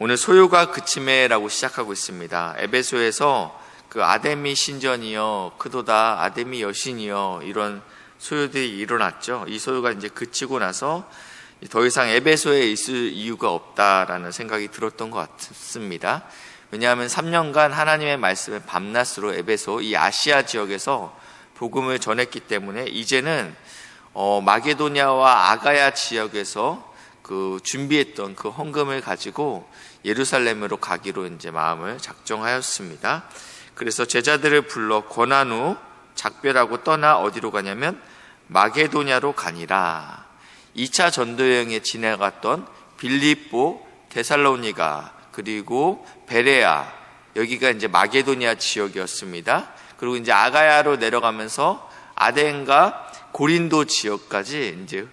오늘 소요가 그침에라고 시작하고 있습니다. 에베소에서 그 아데미 신전이여 크도다, 아데미 여신이여, 이런 소요들이 일어났죠. 이 소요가 이제 그치고 나서 더 이상 에베소에 있을 이유가 없다라는 생각이 들었던 것 같습니다. 왜냐하면 3년간 하나님의 말씀을 밤낮으로 에베소, 이 아시아 지역에서 복음을 전했기 때문에 이제는 마게도냐와 아가야 지역에서 그 준비했던 그 헌금을 가지고 예루살렘으로 가기로 이제 마음을 작정하였습니다. 그래서 제자들을 불러 권한 후 작별하고 떠나 어디로 가냐면 마게도냐로 가니라. 2차 전도 여행에 지나갔던 빌립보, 데살로니가, 그리고 베레아, 여기가 이제 마게도냐 지역이었습니다. 그리고 이제 아가야로 내려가면서 아덴과 고린도 지역까지 이제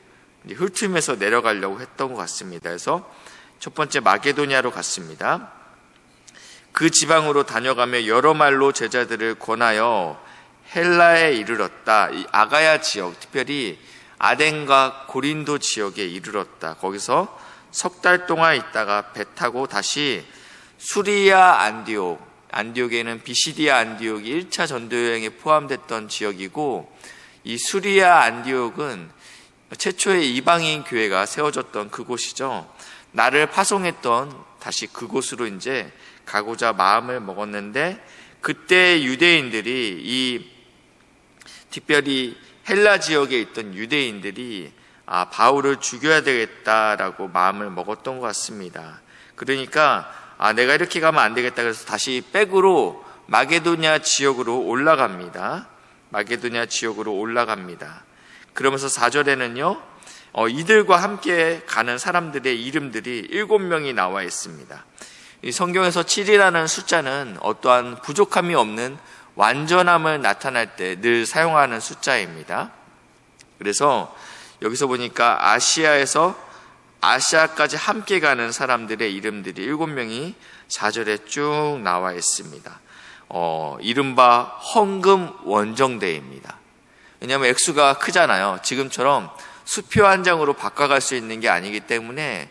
훑으면서 내려가려고 했던 것 같습니다. 그래서 첫 번째 마게도냐로 갔습니다. 그 지방으로 다녀가며 여러 말로 제자들을 권하여 헬라에 이르렀다. 이 아가야 지역, 특별히 아덴과 고린도 지역에 이르렀다. 거기서 석 달 동안 있다가 배 타고 다시 수리아 안디옥에는 비시디아 안디옥이 1차 전도여행에 포함됐던 지역이고, 이 수리아 안디옥은 최초의 이방인 교회가 세워졌던 그곳이죠. 나를 파송했던 다시 그곳으로 이제 가고자 마음을 먹었는데, 그때 유대인들이 특별히 헬라 지역에 있던 유대인들이 바울을 죽여야 되겠다라고 마음을 먹었던 것 같습니다. 그러니까 내가 이렇게 가면 안 되겠다, 그래서 다시 백으로 마게도냐 지역으로 올라갑니다. 마게도냐 지역으로 올라갑니다. 그러면서 4절에는요, 이들과 함께 가는 사람들의 이름들이 7명이 나와 있습니다. 이 성경에서 7이라는 숫자는 어떠한 부족함이 없는 완전함을 나타낼 때 늘 사용하는 숫자입니다. 그래서 여기서 보니까 아시아에서 아시아까지 함께 가는 사람들의 이름들이 7명이 4절에 쭉 나와 있습니다. 이른바 헌금 원정대입니다. 왜냐하면 액수가 크잖아요. 지금처럼 수표 한 장으로 바꿔갈 수 있는 게 아니기 때문에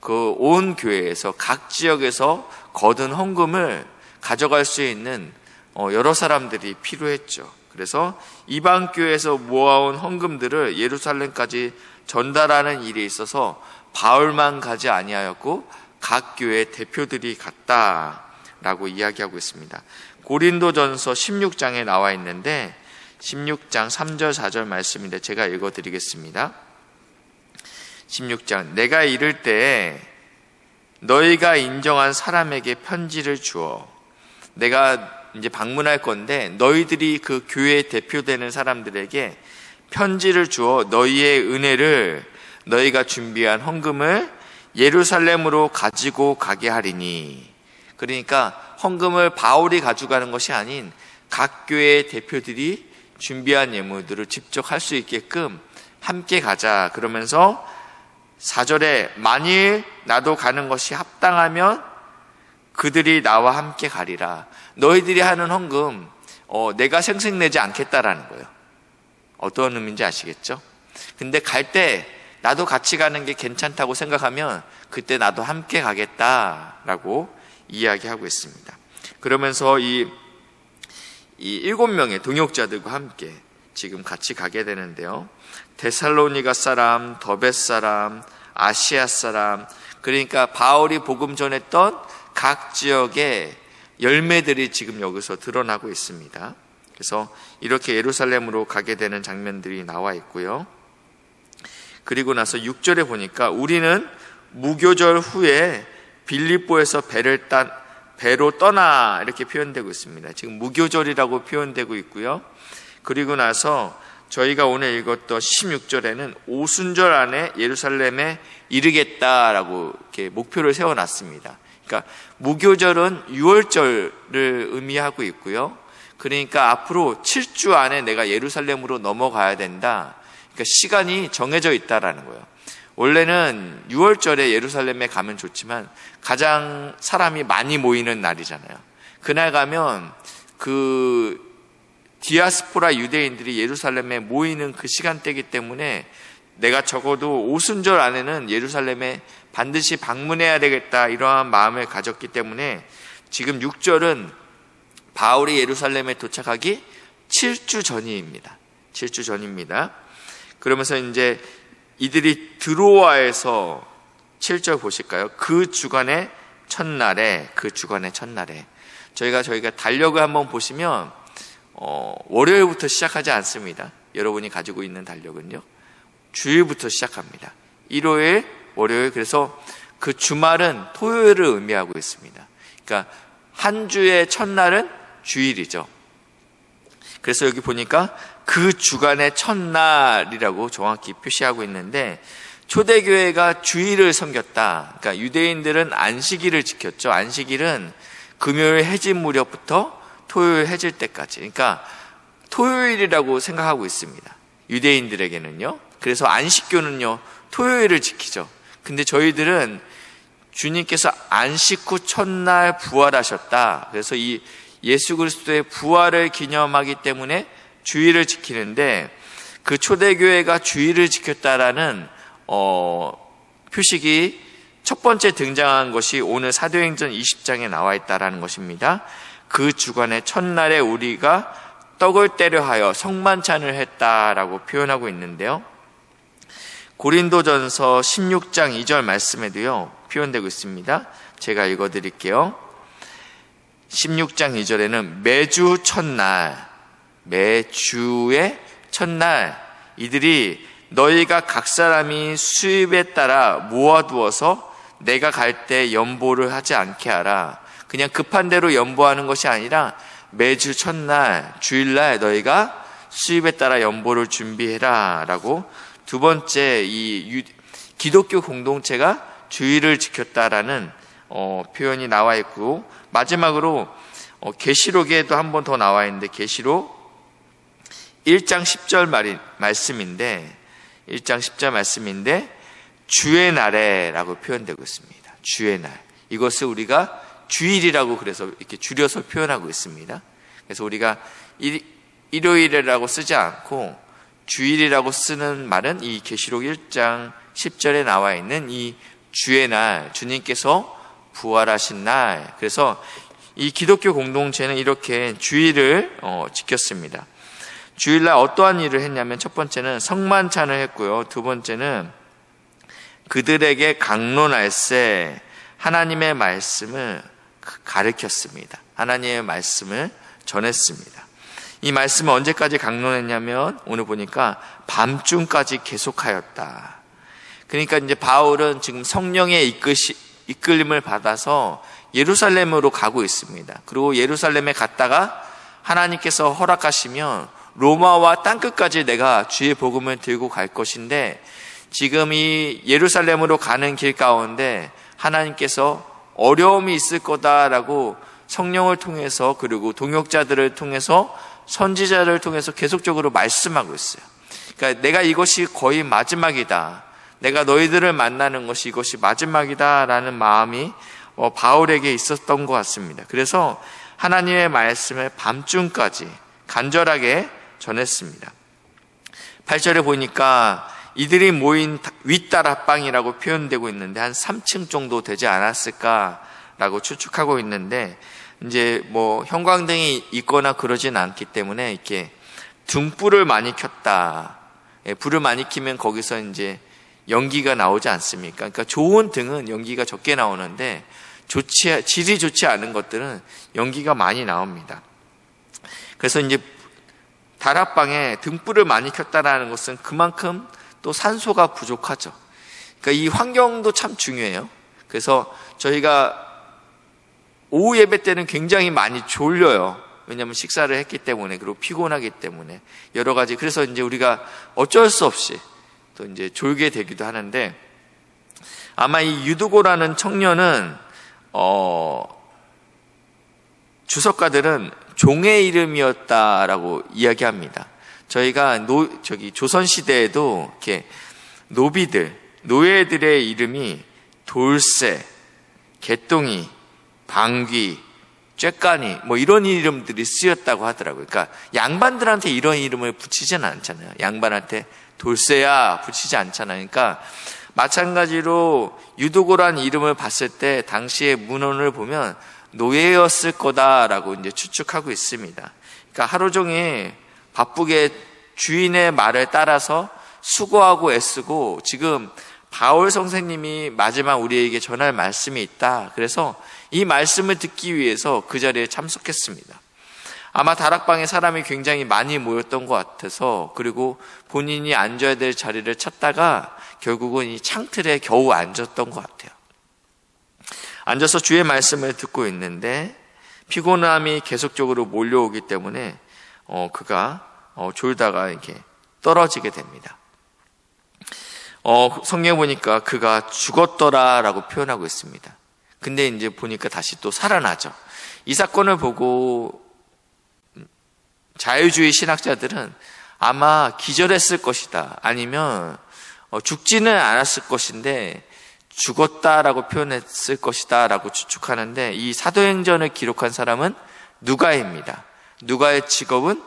그 온 교회에서 각 지역에서 거둔 헌금을 가져갈 수 있는 여러 사람들이 필요했죠. 그래서 이방 교회에서 모아온 헌금들을 예루살렘까지 전달하는 일에 있어서 바울만 가지 아니하였고 각 교회 대표들이 갔다라고 이야기하고 있습니다. 고린도전서 16장에 나와 있는데 16장 3절 4절 말씀인데 제가 읽어드리겠습니다. 16장, 내가 이를 때에 너희가 인정한 사람에게 편지를 주어, 내가 이제 방문할 건데 너희들이 그 교회 대표되는 사람들에게 편지를 주어 너희의 은혜를, 너희가 준비한 헌금을 예루살렘으로 가지고 가게 하리니. 그러니까 헌금을 바울이 가져가는 것이 아닌 각 교회 대표들이 준비한 예물들을 직접 할 수 있게끔 함께 가자. 그러면서 4절에 만일 나도 가는 것이 합당하면 그들이 나와 함께 가리라. 너희들이 하는 헌금 내가 생색내지 않겠다라는 거예요. 어떤 의미인지 아시겠죠? 근데 갈 때 나도 같이 가는 게 괜찮다고 생각하면 그때 나도 함께 가겠다라고 이야기하고 있습니다. 그러면서 이 7명의 동역자들과 함께 지금 같이 가게 되는데요. 데살로니가 사람, 더벳 사람, 아시아 사람, 그러니까 바울이 복음 전했던 각 지역의 열매들이 지금 여기서 드러나고 있습니다. 그래서 이렇게 예루살렘으로 가게 되는 장면들이 나와 있고요. 그리고 나서 6절에 보니까 우리는 무교절 후에 빌립보에서 배로 떠나, 이렇게 표현되고 있습니다. 지금 무교절이라고 표현되고 있고요. 그리고 나서 저희가 오늘 읽었던 16절에는 오순절 안에 예루살렘에 이르겠다라고 이렇게 목표를 세워놨습니다. 그러니까 무교절은 6월절을 의미하고 있고요. 그러니까 앞으로 7주 안에 내가 예루살렘으로 넘어가야 된다. 그러니까 시간이 정해져 있다라는 거예요. 원래는 6월절에 예루살렘에 가면 좋지만 가장 사람이 많이 모이는 날이잖아요. 그날 가면 그 디아스포라 유대인들이 예루살렘에 모이는 그 시간대이기 때문에 내가 적어도 오순절 안에는 예루살렘에 반드시 방문해야 되겠다 이러한 마음을 가졌기 때문에 지금 6절은 바울이 예루살렘에 도착하기 7주 전입니다. 7주 전입니다. 그러면서 이제 이들이 드로아에서 7절 보실까요? 그 주간의 첫날에 저희가 달력을 한번 보시면 월요일부터 시작하지 않습니다. 여러분이 가지고 있는 달력은요. 주일부터 시작합니다. 일요일, 월요일. 그래서 그 주말은 토요일을 의미하고 있습니다. 그러니까 한 주의 첫날은 주일이죠. 그래서 여기 보니까 그 주간의 첫날이라고 정확히 표시하고 있는데 초대교회가 주일을 섬겼다. 그러니까 유대인들은 안식일을 지켰죠. 안식일은 금요일 해질 무렵부터 토요일 해질 때까지. 그러니까 토요일이라고 생각하고 있습니다. 유대인들에게는요. 그래서 안식교는요, 토요일을 지키죠. 근데 저희들은 주님께서 안식 후 첫날 부활하셨다. 그래서 이 예수 그리스도의 부활을 기념하기 때문에 주일을 지키는데 그 초대교회가 주일을 지켰다라는 표식이 첫 번째 등장한 것이 오늘 사도행전 20장에 나와 있다라는 것입니다. 그 주간의 첫날에 우리가 떡을 떼려 하여 성만찬을 했다라고 표현하고 있는데요. 고린도전서 16장 2절 말씀에도요 표현되고 있습니다. 제가 읽어드릴게요. 16장 2절에는 매주 첫날, 매주의 첫날 이들이 너희가 각 사람이 수입에 따라 모아두어서 내가 갈 때 연보를 하지 않게 하라. 그냥 급한 대로 연보하는 것이 아니라 매주 첫날, 주일날 너희가 수입에 따라 연보를 준비해라 라고 두 번째 이 기독교 공동체가 주일을 지켰다라는 표현이 나와 있고 마지막으로 계시록에도 한 번 더 나와 있는데 계시록 1장 10절 말씀인데 1장 10절 말씀인데 주의 날에라고 표현되고 있습니다. 주의 날. 이것을 우리가 주일이라고 그래서 이렇게 줄여서 표현하고 있습니다. 그래서 우리가 일요일이라고 쓰지 않고 주일이라고 쓰는 말은 이 계시록 1장 10절에 나와 있는 이 주의 날, 주님께서 부활하신 날. 그래서 이 기독교 공동체는 이렇게 주일을 지켰습니다. 주일날 어떠한 일을 했냐면 첫 번째는 성만찬을 했고요. 두 번째는 그들에게 강론할세 하나님의 말씀을 가르쳤습니다. 하나님의 말씀을 전했습니다. 이 말씀을 언제까지 강론했냐면 오늘 보니까 밤중까지 계속하였다. 그러니까 이제 바울은 지금 성령의 이끌림을 받아서 예루살렘으로 가고 있습니다. 그리고 예루살렘에 갔다가 하나님께서 허락하시면 로마와 땅끝까지 내가 주의 복음을 들고 갈 것인데 지금 이 예루살렘으로 가는 길 가운데 하나님께서 어려움이 있을 거다라고 성령을 통해서 그리고 동역자들을 통해서 선지자를 통해서 계속적으로 말씀하고 있어요. 그러니까 내가 이것이 거의 마지막이다. 내가 너희들을 만나는 것이 이것이 마지막이다라는 마음이 바울에게 있었던 것 같습니다. 그래서 하나님의 말씀을 밤중까지 간절하게 전했습니다. 8절에 보니까 이들이 모인 윗다락방이라고 표현되고 있는데 한 3층 정도 되지 않았을까라고 추측하고 있는데 이제 뭐 형광등이 있거나 그러진 않기 때문에 이렇게 등불을 많이 켰다. 불을 많이 켜면 거기서 이제 연기가 나오지 않습니까? 그러니까 좋은 등은 연기가 적게 나오는데 질이 좋지 않은 것들은 연기가 많이 나옵니다. 그래서 이제 다락방에 등불을 많이 켰다라는 것은 그만큼 또 산소가 부족하죠. 그러니까 이 환경도 참 중요해요. 그래서 저희가 오후 예배 때는 굉장히 많이 졸려요. 왜냐하면 식사를 했기 때문에 그리고 피곤하기 때문에 여러 가지. 그래서 이제 우리가 어쩔 수 없이 또 이제 졸게 되기도 하는데 아마 이 유두고라는 청년은 주석가들은 종의 이름이었다라고 이야기합니다. 저희가 조선 시대에도 이렇게 노예들의 이름이 돌쇠, 개똥이, 방귀, 쬐까니 뭐 이런 이름들이 쓰였다고 하더라고요. 그러니까 양반들한테 이런 이름을 붙이지는 않잖아요. 양반한테 돌쇠야 붙이지 않잖아요. 그러니까 마찬가지로 유도고라는 이름을 봤을 때 당시의 문헌을 보면 노예였을 거다라고 이제 추측하고 있습니다. 그러니까 하루 종일 바쁘게 주인의 말을 따라서 수고하고 애쓰고 지금 바울 선생님이 마지막 우리에게 전할 말씀이 있다. 그래서 이 말씀을 듣기 위해서 그 자리에 참석했습니다. 아마 다락방에 사람이 굉장히 많이 모였던 것 같아서, 그리고 본인이 앉아야 될 자리를 찾다가 결국은 이 창틀에 겨우 앉았던 것 같아요. 앉아서 주의 말씀을 듣고 있는데 피곤함이 계속적으로 몰려오기 때문에 그가 졸다가 이렇게 떨어지게 됩니다. 성경에 보니까 그가 죽었더라라고 표현하고 있습니다. 근데 이제 보니까 다시 또 살아나죠. 이 사건을 보고 자유주의 신학자들은 아마 기절했을 것이다, 아니면 죽지는 않았을 것인데 죽었다라고 표현했을 것이다 라고 추측하는데, 이 사도행전을 기록한 사람은 누가입니다. 누가의 직업은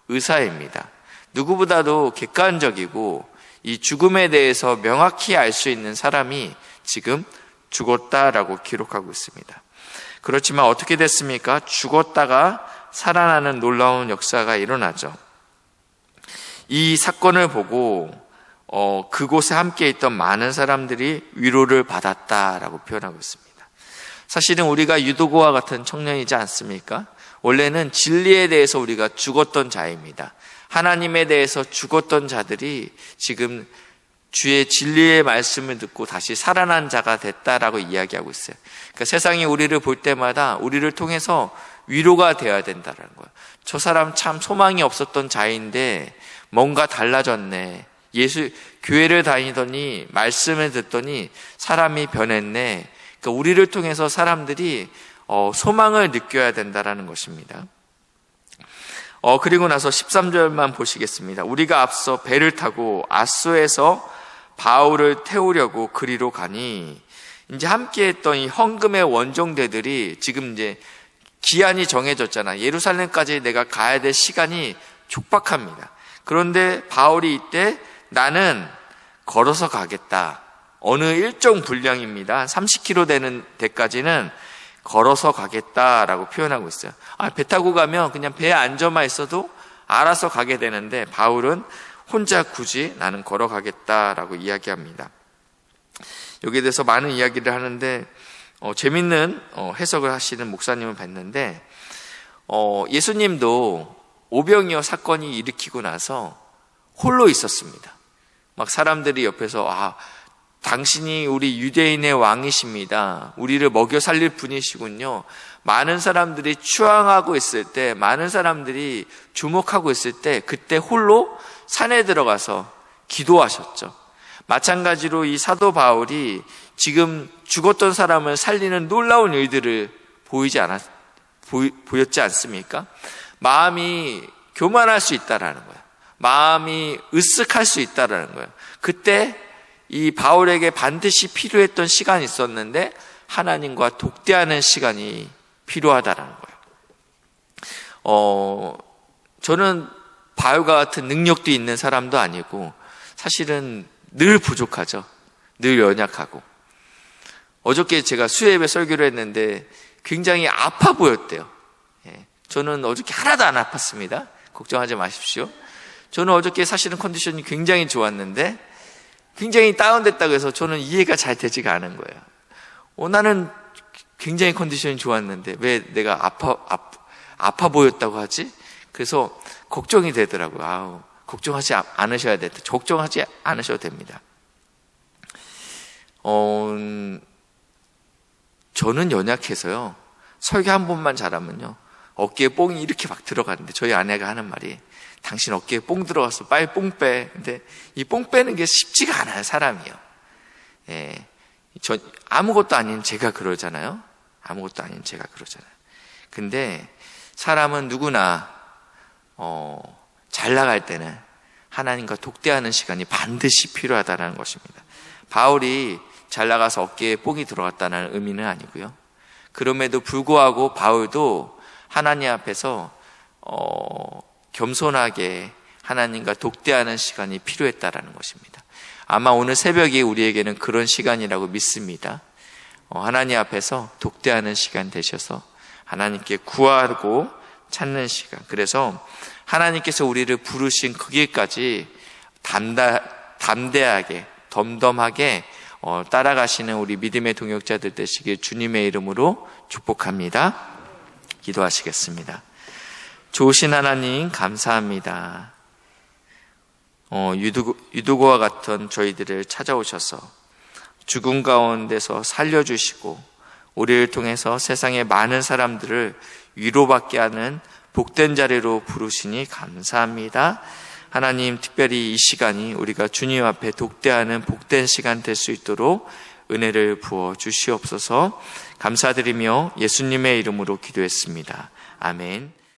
의사입니다. 누구보다도 객관적이고 이 죽음에 대해서 명확히 알 수 있는 사람이 지금 죽었다라고 기록하고 있습니다. 그렇지만 어떻게 됐습니까? 죽었다가 살아나는 놀라운 역사가 일어나죠. 이 사건을 보고 그곳에 함께 있던 많은 사람들이 위로를 받았다라고 표현하고 있습니다. 사실은 우리가 유도고와 같은 청년이지 않습니까? 원래는 진리에 대해서 우리가 죽었던 자입니다. 하나님에 대해서 죽었던 자들이 지금 주의 진리의 말씀을 듣고 다시 살아난 자가 됐다라고 이야기하고 있어요. 그러니까 세상이 우리를 볼 때마다 우리를 통해서 위로가 되어야 된다는 거예요. 저 사람 참 소망이 없었던 자인데 뭔가 달라졌네. 교회를 다니더니 말씀을 듣더니 사람이 변했네. 그러니까 우리를 통해서 사람들이 소망을 느껴야 된다는 것입니다. 그리고 나서 13절만 보시겠습니다. 우리가 앞서 배를 타고 아소에서 바울을 태우려고 그리로 가니, 이제 함께 했던 이 헌금의 원정대들이 지금 이제 기한이 정해졌잖아. 예루살렘까지 내가 가야 될 시간이 촉박합니다. 그런데 바울이 이때 나는 걸어서 가겠다. 어느 일정 분량입니다. 30km 되는 데까지는 걸어서 가겠다라고 표현하고 있어요. 배 타고 가면 그냥 배에 앉아만 있어도 알아서 가게 되는데 바울은 혼자 굳이 나는 걸어가겠다라고 이야기합니다. 여기에 대해서 많은 이야기를 하는데 재밌는 해석을 하시는 목사님을 봤는데 예수님도 오병이어 사건이 일으키고 나서 홀로 있었습니다. 막 사람들이 옆에서 당신이 우리 유대인의 왕이십니다. 우리를 먹여 살릴 분이시군요. 많은 사람들이 추앙하고 있을 때, 많은 사람들이 주목하고 있을 때 그때 홀로 산에 들어가서 기도하셨죠. 마찬가지로 이 사도 바울이 지금 죽었던 사람을 살리는 놀라운 일들을 보였지 않습니까? 마음이 교만할 수 있다라는 거예요. 마음이 으쓱할 수 있다라는 거예요. 그때 이 바울에게 반드시 필요했던 시간이 있었는데 하나님과 독대하는 시간이 필요하다라는 거예요. 저는 바울과 같은 능력도 있는 사람도 아니고 사실은 늘 부족하죠. 늘 연약하고. 어저께 제가 수요예배 설교를 했는데 굉장히 아파 보였대요. 저는 어저께 하나도 안 아팠습니다. 걱정하지 마십시오. 저는 어저께 사실은 컨디션이 굉장히 좋았는데 굉장히 다운됐다고 해서 저는 이해가 잘 되지가 않은 거예요. 나는 굉장히 컨디션이 좋았는데 왜 내가 아파 보였다고 하지? 그래서 걱정이 되더라고요. 걱정하지 않으셔야 돼. 걱정하지 않으셔도 됩니다. 저는 연약해서요. 설교 한 번만 잘하면요. 어깨에 뽕이 이렇게 막 들어가는데 저희 아내가 하는 말이 당신 어깨에 뽕 들어갔어. 빨리 뽕 빼. 근데 이 뽕 빼는 게 쉽지가 않아요, 사람이요. 아무것도 아닌 제가 그러잖아요. 아무것도 아닌 제가 그러잖아요. 근데 사람은 누구나 잘 나갈 때는 하나님과 독대하는 시간이 반드시 필요하다는 것입니다. 바울이 잘 나가서 어깨에 뽕이 들어갔다는 의미는 아니고요. 그럼에도 불구하고 바울도 하나님 앞에서 겸손하게 하나님과 독대하는 시간이 필요했다라는 것입니다. 아마 오늘 새벽이 우리에게는 그런 시간이라고 믿습니다. 하나님 앞에서 독대하는 시간 되셔서 하나님께 구하고 찾는 시간. 그래서 하나님께서 우리를 부르신 그 길까지 담대하게 덤덤하게 따라가시는 우리 믿음의 동역자들 되시길 주님의 이름으로 축복합니다. 기도하시겠습니다. 좋으신 하나님 감사합니다. 유두고와 같은 저희들을 찾아오셔서 죽음 가운데서 살려주시고 우리를 통해서 세상의 많은 사람들을 위로받게 하는 복된 자리로 부르시니 감사합니다. 하나님, 특별히 이 시간이 우리가 주님 앞에 독대하는 복된 시간 될 수 있도록 은혜를 부어 주시옵소서. 감사드리며 예수님의 이름으로 기도했습니다. 아멘.